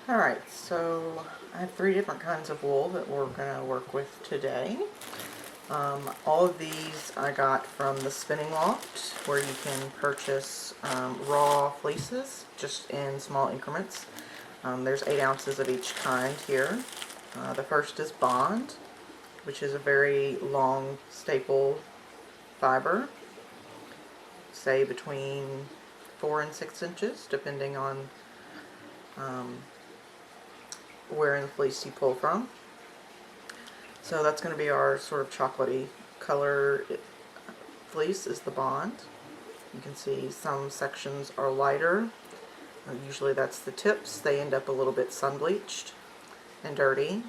Alright, so I have 3 different kinds of wool that we're going to work with today. All of these I got from the Spinning Loft, where you can purchase raw fleeces just in small increments. There's 8 ounces of each kind here. The first is Bond, which is a very long staple fiber, say between 4 and 6 inches, depending on where in the fleece you pull from. So that's going to be our sort of chocolatey color fleece is the Bond. You can see some sections are lighter. Usually that's the tips. They end up a little bit sun bleached and dirty.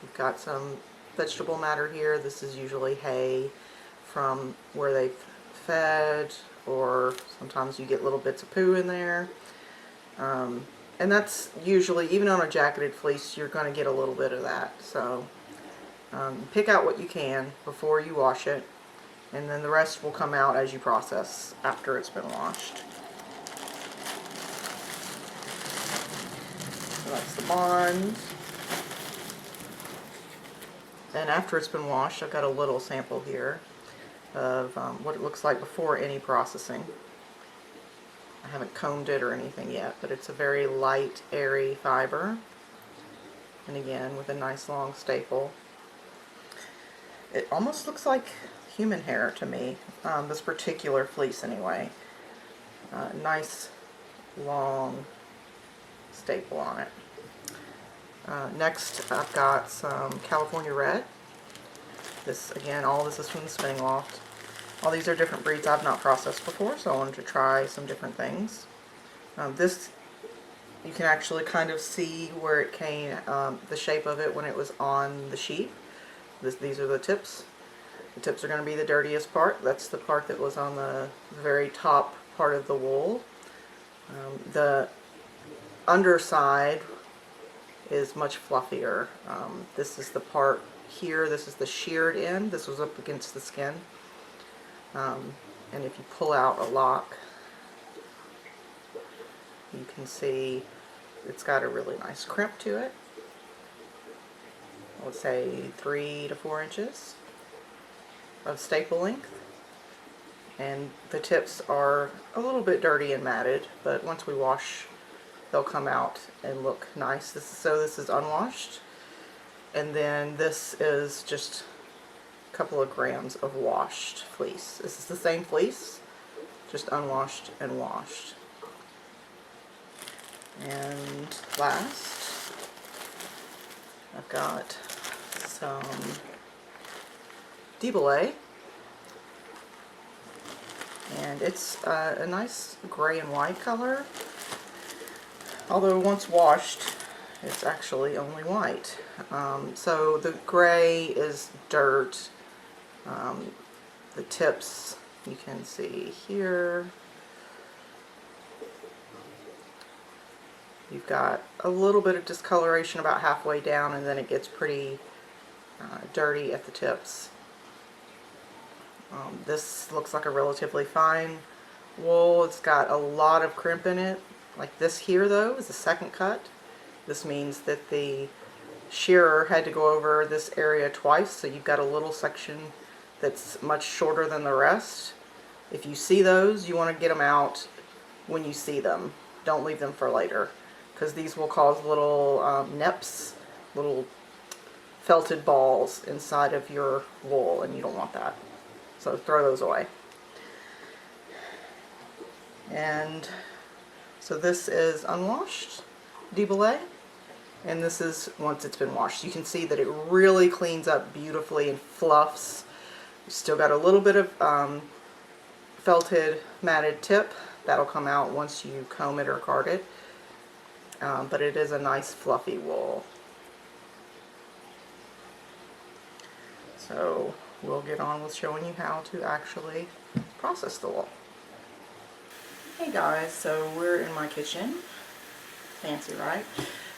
You've got some vegetable matter here. This is usually hay from where they've fed, or sometimes you get little bits of poo in there. And that's usually, even on a jacketed fleece, you're going to get a little bit of that. So pick out what you can before you wash it, and then the rest will come out as you process after it's been washed. So that's the Bond. And after it's been washed, I've got a little sample here of what it looks like before any processing. I haven't combed it or anything yet, but it's a very light, airy fiber. And again, with a nice long staple. It almost looks like human hair to me, this particular fleece anyway. Nice, long staple on it. Next, I've got some California Red. This, again, all this is from the Spinning Loft. All these are different breeds I've not processed before, so I wanted to try some different things. This, you can actually kind of see where it came, the shape of it when it was on the sheep. These are the tips. The tips are going to be the dirtiest part. That's the part that was on the very top part of the wool. The underside is much fluffier. This is the part here. This is the sheared end. This was up against the skin. And if you pull out a lock, you can see it's got a really nice crimp to it. I would say 3 to 4 inches of staple length. And the tips are a little bit dirty and matted, but once we wash, they'll come out and look nice. This is unwashed. And then this is just a couple of grams of washed fleece. This is the same fleece, just unwashed and washed. And last, I've got some debelay, and it's a nice gray and white color, although once washed it's actually only white. So the gray is dirt. The tips you can see here. You've got a little bit of discoloration about halfway down, and then it gets pretty dirty at the tips. This looks like a relatively fine wool. It's got a lot of crimp in it. Like this here, though, is the second cut. This means that the shearer had to go over this area twice, so you've got a little section that's much shorter than the rest. If you see those, you want to get them out when you see them. Don't leave them for later, because these will cause little nips, little felted balls inside of your wool, and you don't want that. So throw those away. And so this is unwashed debelay, and this is once it's been washed. You can see that it really cleans up beautifully and fluffs. You still got a little bit of felted matted tip. That'll come out once you comb it or card it. But it is a nice fluffy wool. So we'll get on with showing you how to actually process the wool. Hey guys, so we're in my kitchen. Fancy, right?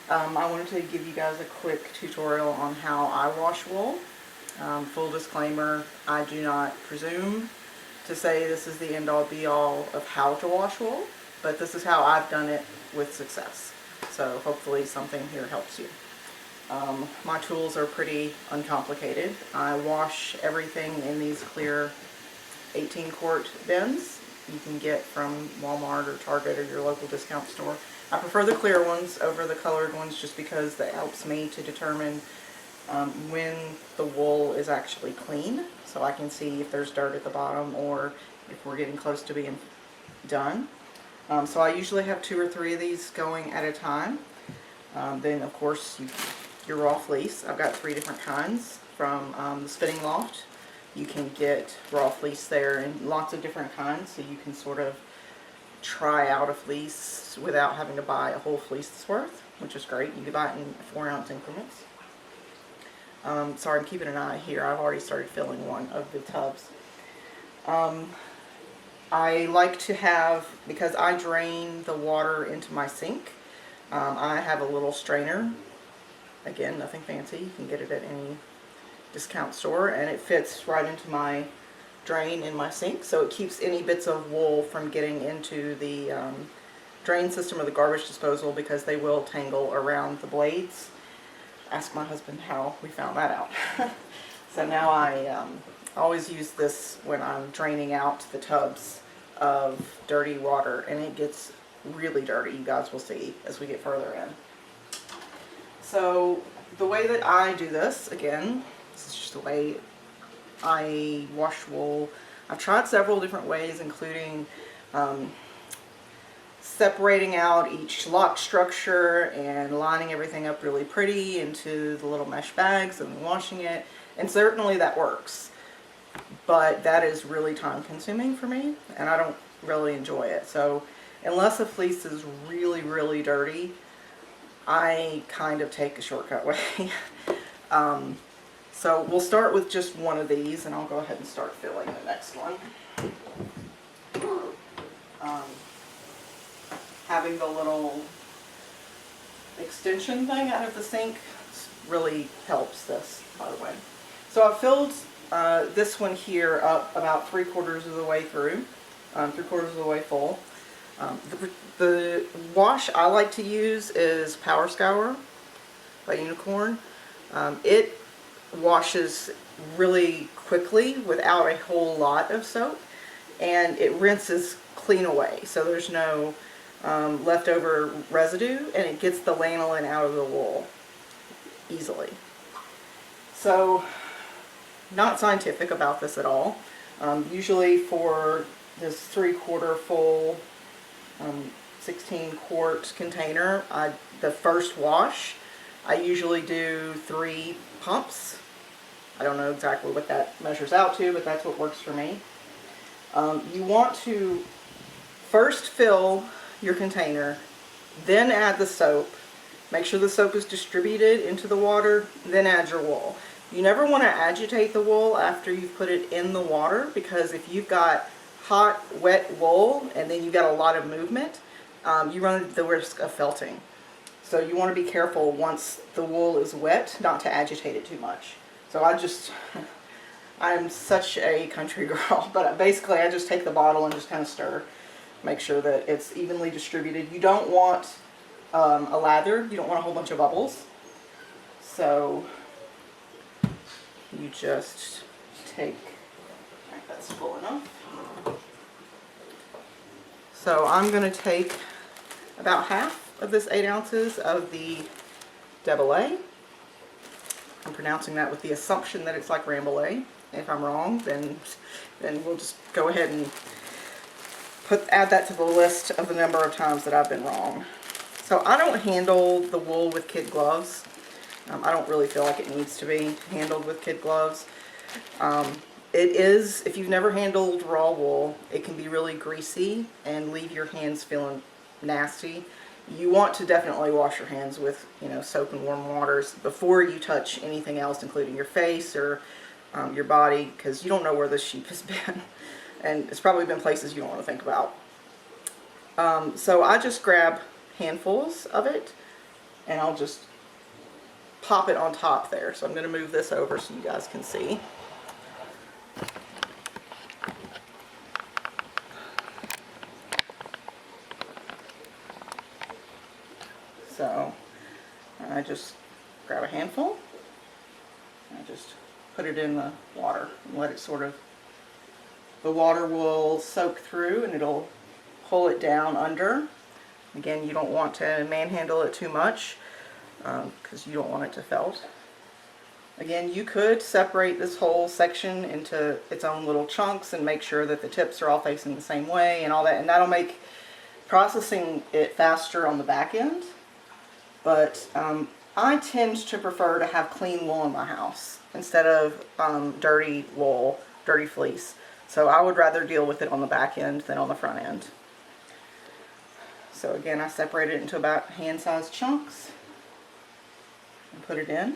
I wanted to give you guys a quick tutorial on how I wash wool. Full disclaimer, I do not presume to say this is the end all be all of how to wash wool, but this is how I've done it with success. So hopefully something here helps you. My tools are pretty uncomplicated. I wash everything in these clear 18-quart bins you can get from Walmart or Target or your local discount store. I prefer the clear ones over the colored ones just because that helps me to determine when the wool is actually clean, so I can see if there's dirt at the bottom or if we're getting close to being done. So I usually have 2 or 3 of these going at a time. Then of course your raw fleece. I've got 3 different kinds from the Spinning Loft. You can get raw fleece there in lots of different kinds, so you can sort of try out a fleece without having to buy a whole fleece's worth, which is great. You can buy it in 4-ounce increments. Sorry, I'm keeping an eye here. I've already started filling one of the tubs. I like to have, because I drain the water into my sink, I have a little strainer. Again, nothing fancy. You can get it at any discount store, and it fits right into my drain in my sink, so it keeps any bits of wool from getting into the drain system or the garbage disposal, because they will tangle around the blades. Ask my husband how we found that out. So now I always use this when I'm draining out the tubs of dirty water, and it gets really dirty. You guys will see as we get further in. So the way that I do this, again, this is just the way I wash wool. I've tried several different ways, including separating out each lock structure and lining everything up really pretty into the little mesh bags and washing it, and certainly that works, but that is really time consuming for me and I don't really enjoy it. So unless a fleece is really, really dirty, I kind of take a shortcut way. So we'll start with just one of these, and I'll go ahead and start filling the next one. Having the little extension thing out of the sink really helps this, by the way. So I've filled this one here up about 3/4 of the way through, 3/4 of the way full. The wash I like to use is Power Scour by Unicorn. It washes really quickly without a whole lot of soap, and it rinses clean away, so there's no leftover residue, and it gets the lanolin out of the wool easily. So not scientific about this at all. Usually for this 3/4 full 16-quart container, the first wash I usually do 3 pumps. I don't know exactly what that measures out to, but that's what works for me. You want to first fill your container, then add the soap. Make sure the soap is distributed into the water, then add your wool. You never want to agitate the wool after you've put it in the water, because if you've got hot, wet wool and then you've got a lot of movement, you run the risk of felting. So you want to be careful once the wool is wet not to agitate it too much. So I'm such a country girl, but basically I just take the bottle and just kind of stir. Make sure that it's evenly distributed. You don't want a lather. You don't want a whole bunch of bubbles. So you just take, alright, that's full enough. So I'm going to take about half of this 8 ounces of the Double A. I'm pronouncing that with the assumption that it's like Rambouillet. If I'm wrong, then we'll just go ahead and add that to the list of the number of times that I've been wrong. So I don't handle the wool with kid gloves. I don't really feel like it needs to be handled with kid gloves. It is, if you've never handled raw wool, it can be really greasy and leave your hands feeling nasty. You want to definitely wash your hands with, soap and warm waters before you touch anything else, including your face or your body, because you don't know where this sheep has been. And it's probably been places you don't want to think about. So I just grab handfuls of it, and I'll just pop it on top there. So I'm going to move this over so you guys can see. So I just grab a handful and I just put it in the water and let it sort of, the water will soak through and it'll pull it down under. Again, you don't want to manhandle it too much because you don't want it to felt. Again, you could separate this whole section into its own little chunks and make sure that the tips are all facing the same way and all that, and that'll make processing it faster on the back end. But I tend to prefer to have clean wool in my house instead of dirty wool, dirty fleece. So I would rather deal with it on the back end than on the front end. So again, I separate it into about hand-sized chunks and put it in.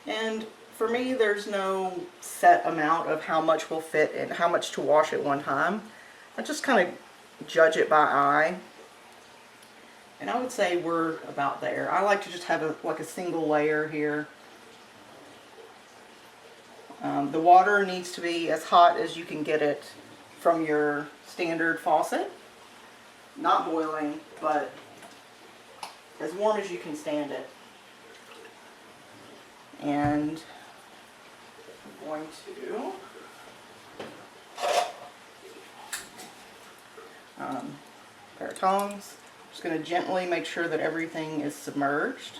And for me, there's no set amount of how much will fit and how much to wash at one time. I just kind of judge it by eye. And I would say we're about there. I like to just have like a single layer here. The water needs to be as hot as you can get it from your standard faucet. Not boiling, but as warm as you can stand it. And I'm going to pair of tongs. Just going to gently make sure that everything is submerged.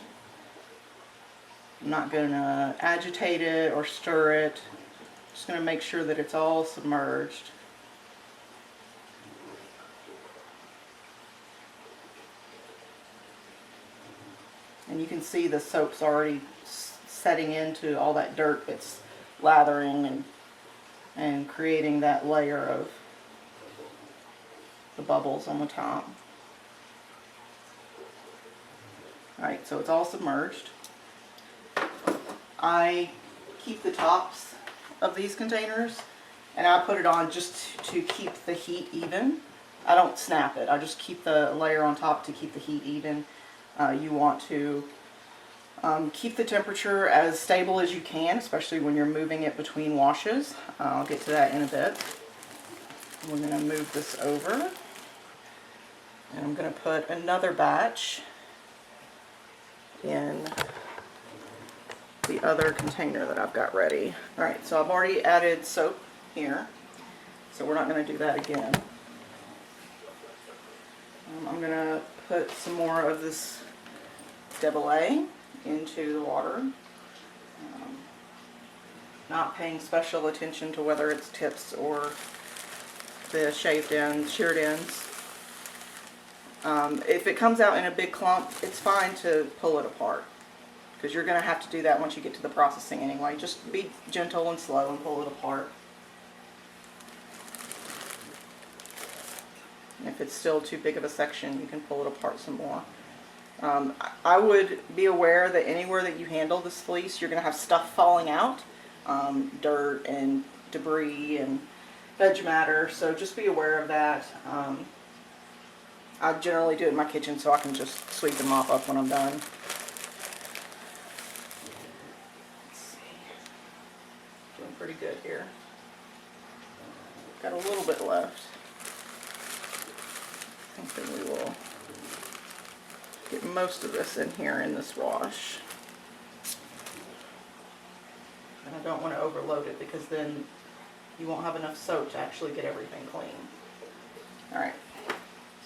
I'm not going to agitate it or stir it. Just going to make sure that it's all submerged. And you can see the soap's already setting into all that dirt that's lathering and creating that layer of the bubbles on the top. Alright, so it's all submerged. I keep the tops of these containers and I put it on just to keep the heat even. I don't snap it. I just keep the layer on top to keep the heat even. You want to keep the temperature as stable as you can, especially when you're moving it between washes. I'll get to that in a bit. We're going to move this over. And I'm going to put another batch in the other container that I've got ready. Alright, so I've already added soap here, so we're not going to do that again. I'm going to put some more of this développé into the water. Not paying special attention to whether it's tips or the shaved ends, sheared ends. If it comes out in a big clump, it's fine to pull it apart, because you're going to have to do that once you get to the processing anyway. Just be gentle and slow and pull it apart. And if it's still too big of a section, you can pull it apart some more. I would be aware that anywhere that you handle this fleece, you're going to have stuff falling out, dirt and debris and veg matter, so just be aware of that. I generally do it in my kitchen so I can just sweep and mop up when I'm done. Let's see. Doing pretty good here. Got a little bit left. I think that we will get most of this in here in this wash. And I don't want to overload it because then you won't have enough soap to actually get everything clean. Alright,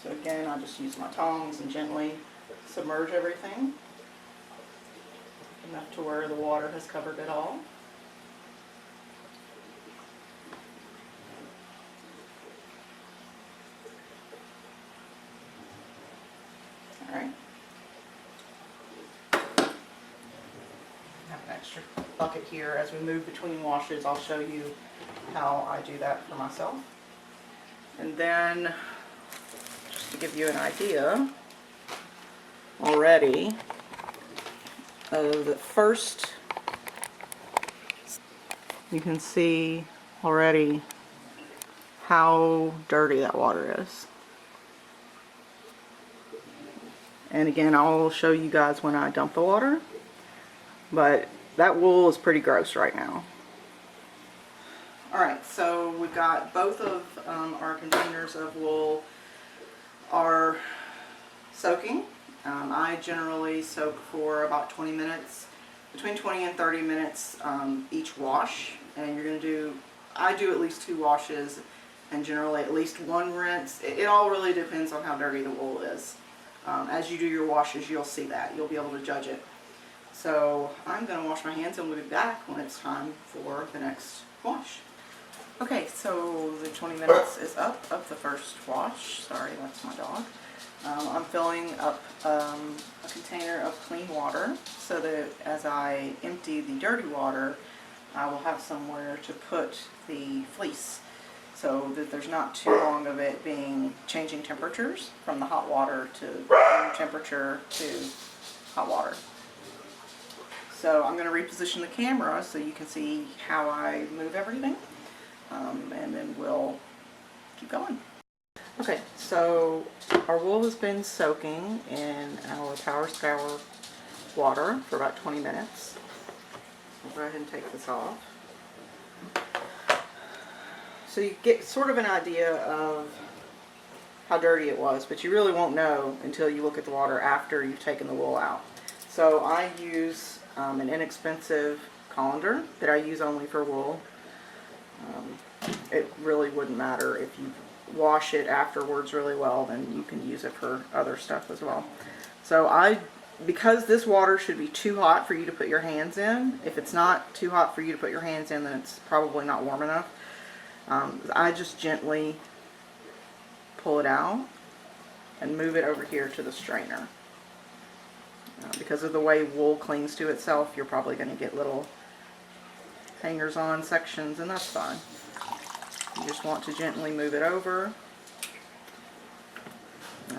so again, I just use my tongs and gently submerge everything enough to where the water has covered it all. Alright. I have an extra bucket here. As we move between washes, I'll show you how I do that for myself. And then, just to give you an idea already of the first, you can see already how dirty that water is. And again, I'll show you guys when I dump the water, but that wool is pretty gross right now. Alright, so we've got both of our containers of wool are soaking. I generally soak for about 20 minutes, between 20 and 30 minutes each wash. And you're going to do, I do at least 2 washes and generally at least 1 rinse. It all really depends on how dirty the wool is. As you do your washes, you'll see that. You'll be able to judge it. So I'm going to wash my hands and we'll be back when it's time for the next wash. Okay, so the 20 minutes is up of the first wash. Sorry, that's my dog. I'm filling up a container of clean water so that as I empty the dirty water, I will have somewhere to put the fleece so that there's not too long of it being changing temperatures from the hot water to room temperature to hot water. So I'm going to reposition the camera so you can see how I move everything, and then we'll keep going. Okay, so our wool has been soaking in our Power Scour water for about 20 minutes. I'll go ahead and take this off. So you get sort of an idea of how dirty it was, but you really won't know until you look at the water after you've taken the wool out. So I use an inexpensive colander that I use only for wool. It really wouldn't matter if you wash it afterwards really well, then you can use it for other stuff as well. So because this water should be too hot for you to put your hands in, if it's not too hot for you to put your hands in, then it's probably not warm enough. I just gently pull it out and move it over here to the strainer. Because of the way wool clings to itself, you're probably going to get little hangers-on sections, and that's fine. You just want to gently move it over.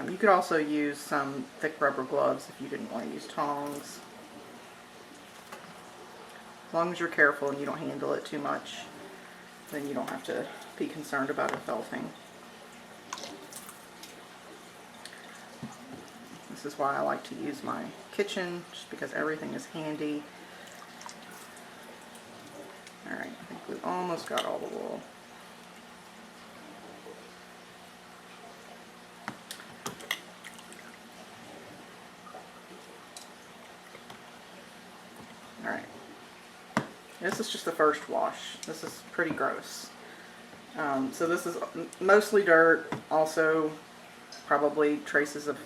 You could also use some thick rubber gloves if you didn't want to use tongs. As long as you're careful and you don't handle it too much, then you don't have to be concerned about it felting. This is why I like to use my kitchen, just because everything is handy. Alright, I think we've almost got all the wool. Alright, this is just the first wash. This is pretty gross. So this is mostly dirt, also probably traces of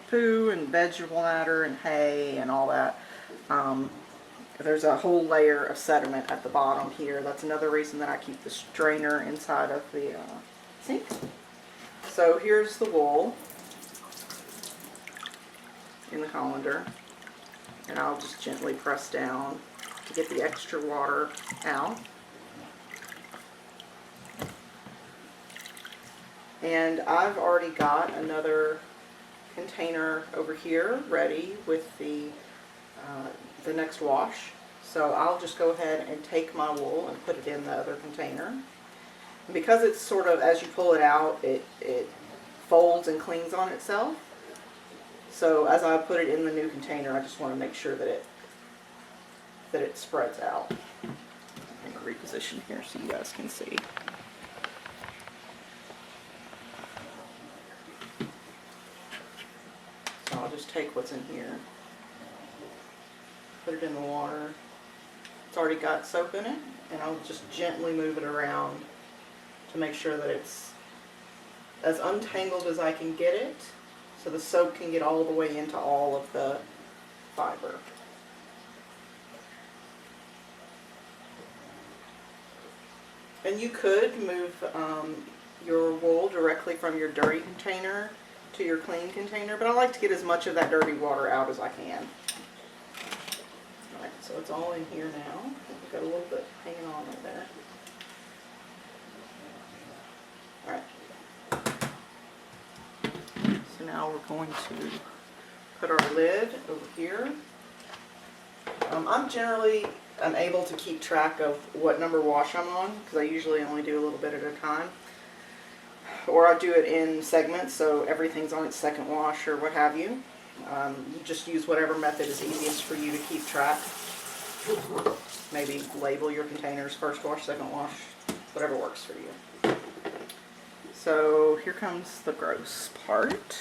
poo and vegetable matter and hay and all that. There's a whole layer of sediment at the bottom here. That's another reason that I keep the strainer inside of the sink. So here's the wool in the colander, and I'll just gently press down to get the extra water out. And I've already got another container over here ready with the next wash. So I'll just go ahead and take my wool and put it in the other container. And because it's sort of, as you pull it out, it folds and clings on itself. So as I put it in the new container, I just want to make sure that it spreads out. I'm going to reposition here so you guys can see. So I'll just take what's in here, put it in the water. It's already got soap in it, and I'll just gently move it around to make sure that it's as untangled as I can get it, so the soap can get all the way into all of the fiber. And you could move your wool directly from your dirty container to your clean container, but I like to get as much of that dirty water out as I can. Alright, so it's all in here now. We've got a little bit hanging on right there. Alright. So now we're going to put our lid over here. I'm generally able to keep track of what number wash I'm on, because I usually only do a little bit at a time. Or I do it in segments, so everything's on its second wash or what have you. You just use whatever method is easiest for you to keep track. Maybe label your containers first wash, second wash, whatever works for you. So here comes the gross part.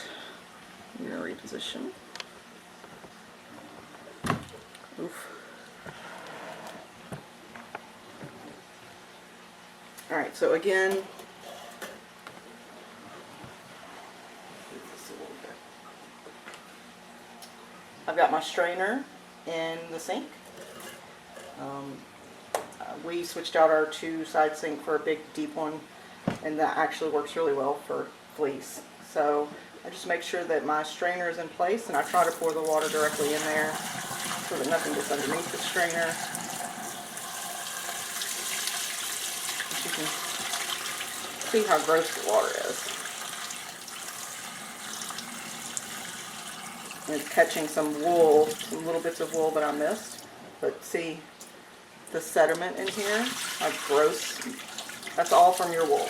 I'm going to reposition. Oof. Alright, so again, I've got my strainer in the sink. We switched out our 2-side sink for a big deep one, and that actually works really well for fleece. So I just make sure that my strainer is in place, and I try to pour the water directly in there so that nothing gets underneath the strainer. You can see how gross the water is. And it's catching some wool, some little bits of wool that I missed. But see the sediment in here? How gross. That's all from your wool.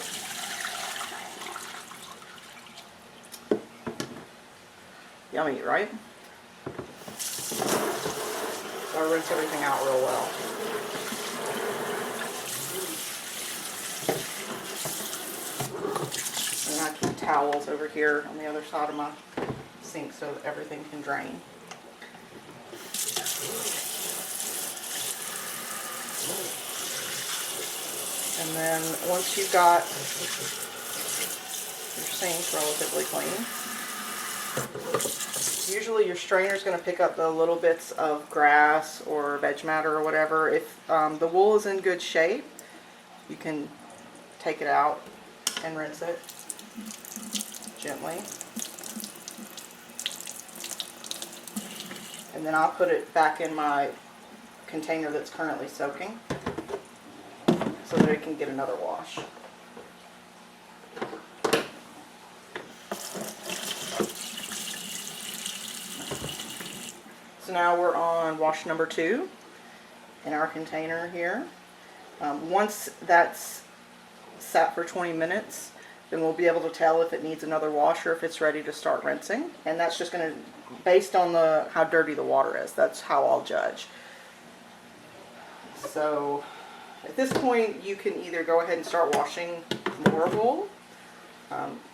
Yummy, right? So I rinse everything out real well. And I keep towels over here on the other side of my sink so that everything can drain. And then once you've got your sink relatively clean, usually your strainer is going to pick up the little bits of grass or veg matter or whatever. If the wool is in good shape, you can take it out and rinse it gently. And then I'll put it back in my container that's currently soaking so that it can get another wash. So now we're on wash number 2 in our container here. Once that's sat for 20 minutes, then we'll be able to tell if it needs another wash or if it's ready to start rinsing. And that's just going to, based on how dirty the water is, that's how I'll judge. So at this point, you can either go ahead and start washing more wool,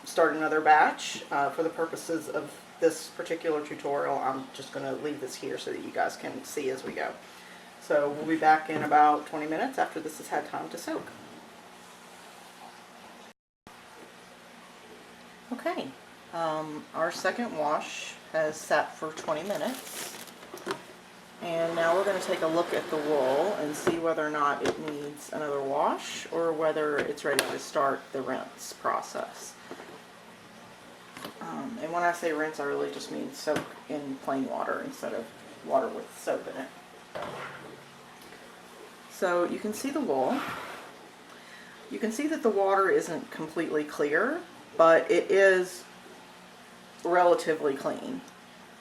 start another batch. For the purposes of this particular tutorial, I'm just going to leave this here so that you guys can see as we go. So we'll be back in about 20 minutes after this has had time to soak. Okay, our second wash has sat for 20 minutes. And now we're going to take a look at the wool and see whether or not it needs another wash or whether it's ready to start the rinse process. And when I say rinse, I really just mean soak in plain water instead of water with soap in it. So you can see the wool. You can see that the water isn't completely clear, but it is relatively clean.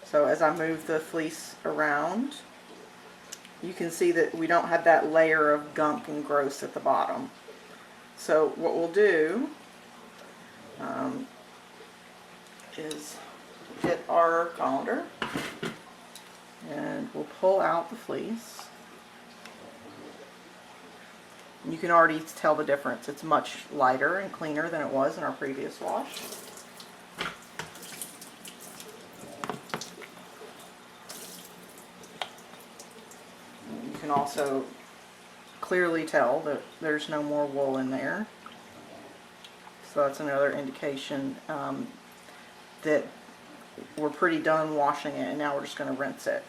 So as I move the fleece around, you can see that we don't have that layer of gunk and gross at the bottom. So what we'll do is get our colander and we'll pull out the fleece. You can already tell the difference. It's much lighter and cleaner than it was in our previous wash. You can also clearly tell that there's no more wool in there. So that's another indication that we're pretty done washing it, and now we're just going to rinse it.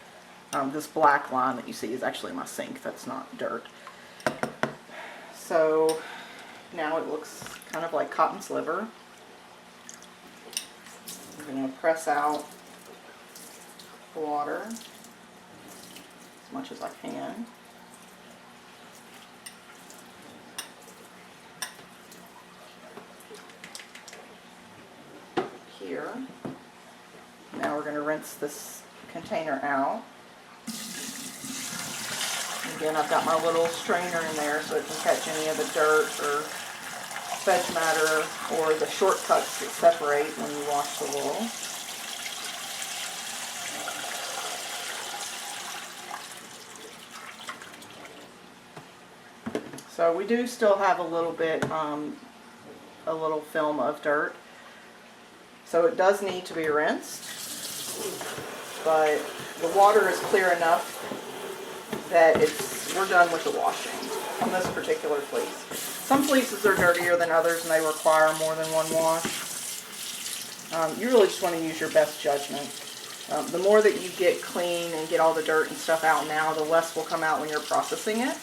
This black line that you see is actually my sink. That's not dirt. So now it looks kind of like cotton sliver. I'm going to press out the water as much as I can. Here. Now we're going to rinse this container out. Again, I've got my little strainer in there so it can catch any of the dirt or veg matter or the shortcuts that separate when you wash the wool. So we do still have a little bit, a little film of dirt. So it does need to be rinsed, but the water is clear enough that we're done with the washing on this particular fleece. Some fleeces are dirtier than others and they require more than one wash. You really just want to use your best judgment. The more that you get clean and get all the dirt and stuff out now, the less will come out when you're processing it.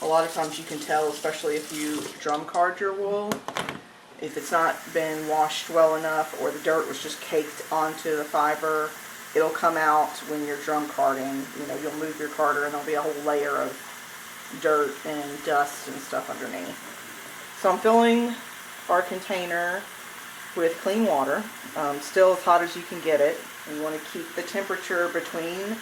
A lot of times you can tell, especially if you drum card your wool, if it's not been washed well enough or the dirt was just caked onto the fiber, it'll come out when you're drum carding. You know, you'll move your carder and there'll be a whole layer of dirt and dust and stuff underneath. So I'm filling our container with clean water, still as hot as you can get it. You want to keep the temperature between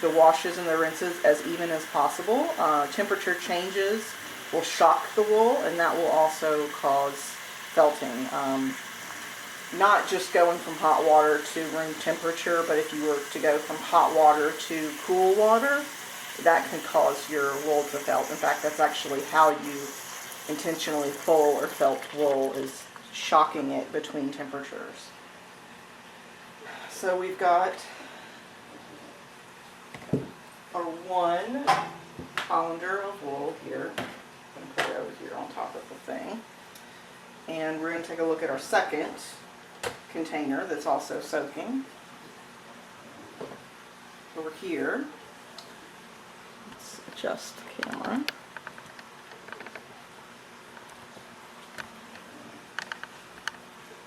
the washes and the rinses as even as possible. Temperature changes will shock the wool, and that will also cause felting. Not just going from hot water to room temperature, but if you were to go from hot water to cool water, that can cause your wool to felt. In fact, that's actually how you intentionally full or felt wool, is shocking it between temperatures. So we've got our 1 colander of wool here. I'm going to put it over here on top of the thing. And we're going to take a look at our second container that's also soaking. Over here, let's adjust the camera.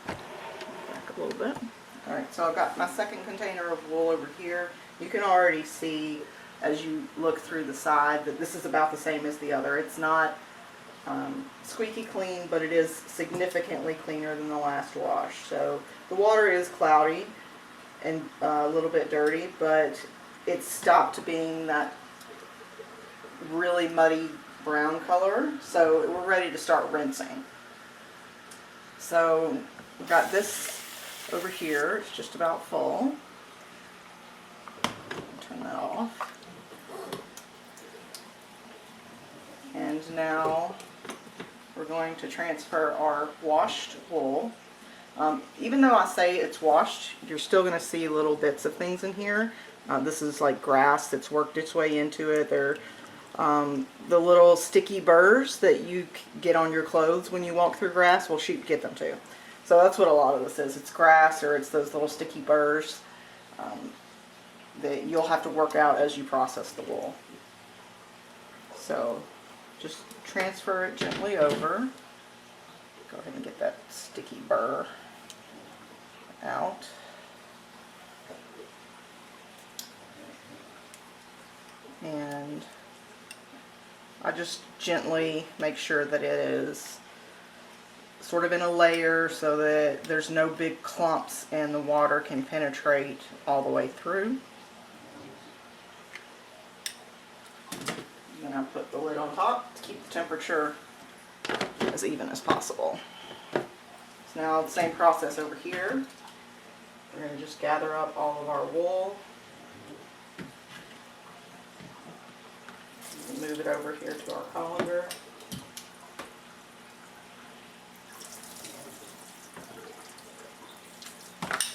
Back a little bit. Alright, so I've got my second container of wool over here. You can already see as you look through the side that this is about the same as the other. It's not squeaky clean, but it is significantly cleaner than the last wash. So the water is cloudy and a little bit dirty, but it's stopped being that really muddy brown color. So we're ready to start rinsing. So we've got this over here. It's just about full. Turn that off. And now we're going to transfer our washed wool. Even though I say it's washed, you're still going to see little bits of things in here. This is like grass that's worked its way into it. They're the little sticky burrs that you get on your clothes when you walk through grass. Well, sheep get them too. So that's what a lot of this is. It's grass, or it's those little sticky burrs that you'll have to work out as you process the wool. So just transfer it gently over. Go ahead and get that sticky burr out. And I just gently make sure that it is sort of in a layer so that there's no big clumps and the water can penetrate all the way through. And I'll put the lid on top to keep the temperature as even as possible. So now the same process over here. We're going to just gather up all of our wool. Move it over here to our colander.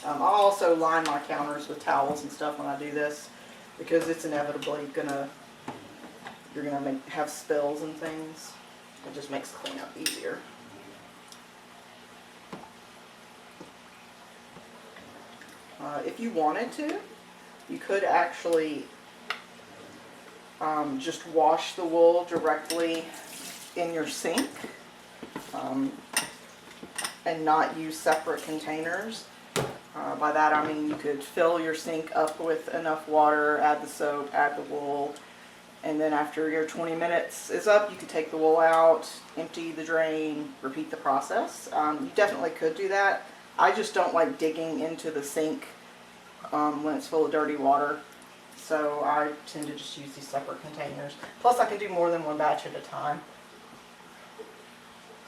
I'll also line my counters with towels and stuff when I do this, because it's inevitably you're gonna have spills and things. It just makes cleanup easier. If you wanted to, you could actually just wash the wool directly in your sink and not use separate containers. By that I mean you could fill your sink up with enough water, add the soap, add the wool, and then after your 20 minutes is up, you could take the wool out, empty the drain, repeat the process. You definitely could do that. I just don't like digging into the sink when it's full of dirty water. So I tend to just use these separate containers. Plus I can do more than one batch at a time.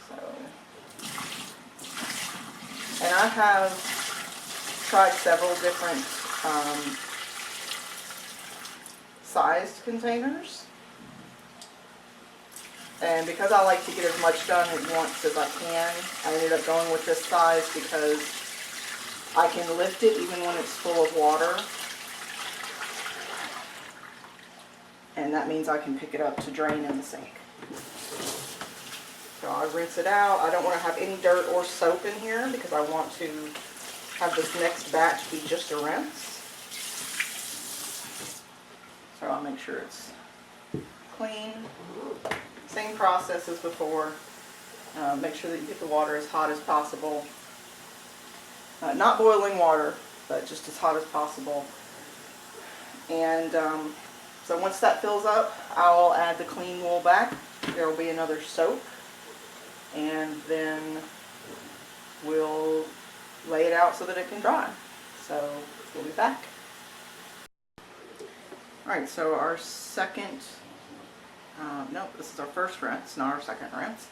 So, and I have tried several different sized containers. And because I like to get as much done at once as I can, I ended up going with this size because I can lift it even when it's full of water. And that means I can pick it up to drain in the sink. So I rinse it out. I don't want to have any dirt or soap in here because I want to have this next batch be just a rinse. So I'll make sure it's clean. Same process as before. Make sure that you get the water as hot as possible. Not boiling water, but just as hot as possible. And so once that fills up, I'll add the clean wool back. There will be another soak. And then we'll lay it out so that it can dry. So we'll be back. Alright, so our second, nope, this is our first rinse, not our second rinse.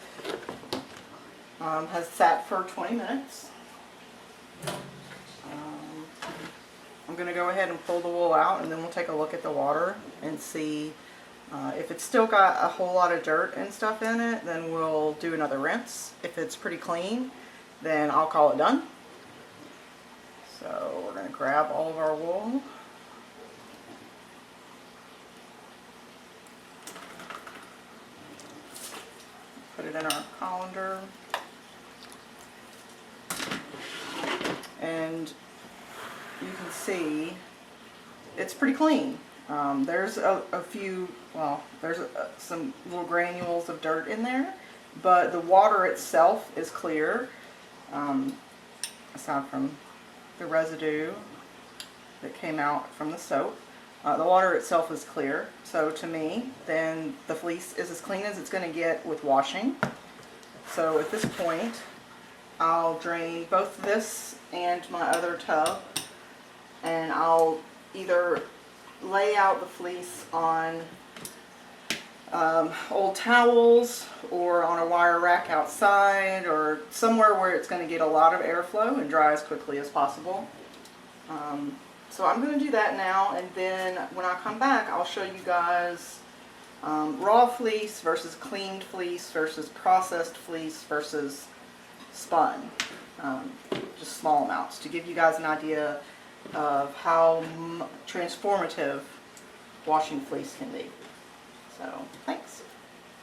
Has sat for 20 minutes. I'm going to go ahead and pull the wool out, and then we'll take a look at the water and see if it's still got a whole lot of dirt and stuff in it. Then we'll do another rinse. If it's pretty clean, then I'll call it done. So we're going to grab all of our wool. Put it in our colander. And you can see it's pretty clean. There's a few, well, there's some little granules of dirt in there, but the water itself is clear, aside from the residue that came out from the soap. The water itself is clear, so to me, then the fleece is as clean as it's going to get with washing. So at this point, I'll drain both this and my other tub, and I'll either lay out the fleece on old towels or on a wire rack outside or somewhere where it's going to get a lot of airflow and dry as quickly as possible. So I'm going to do that now, and then when I come back I'll show you guys raw fleece versus cleaned fleece versus processed fleece versus spun, just small amounts, to give you guys an idea of how transformative washing fleece can be. So, thanks.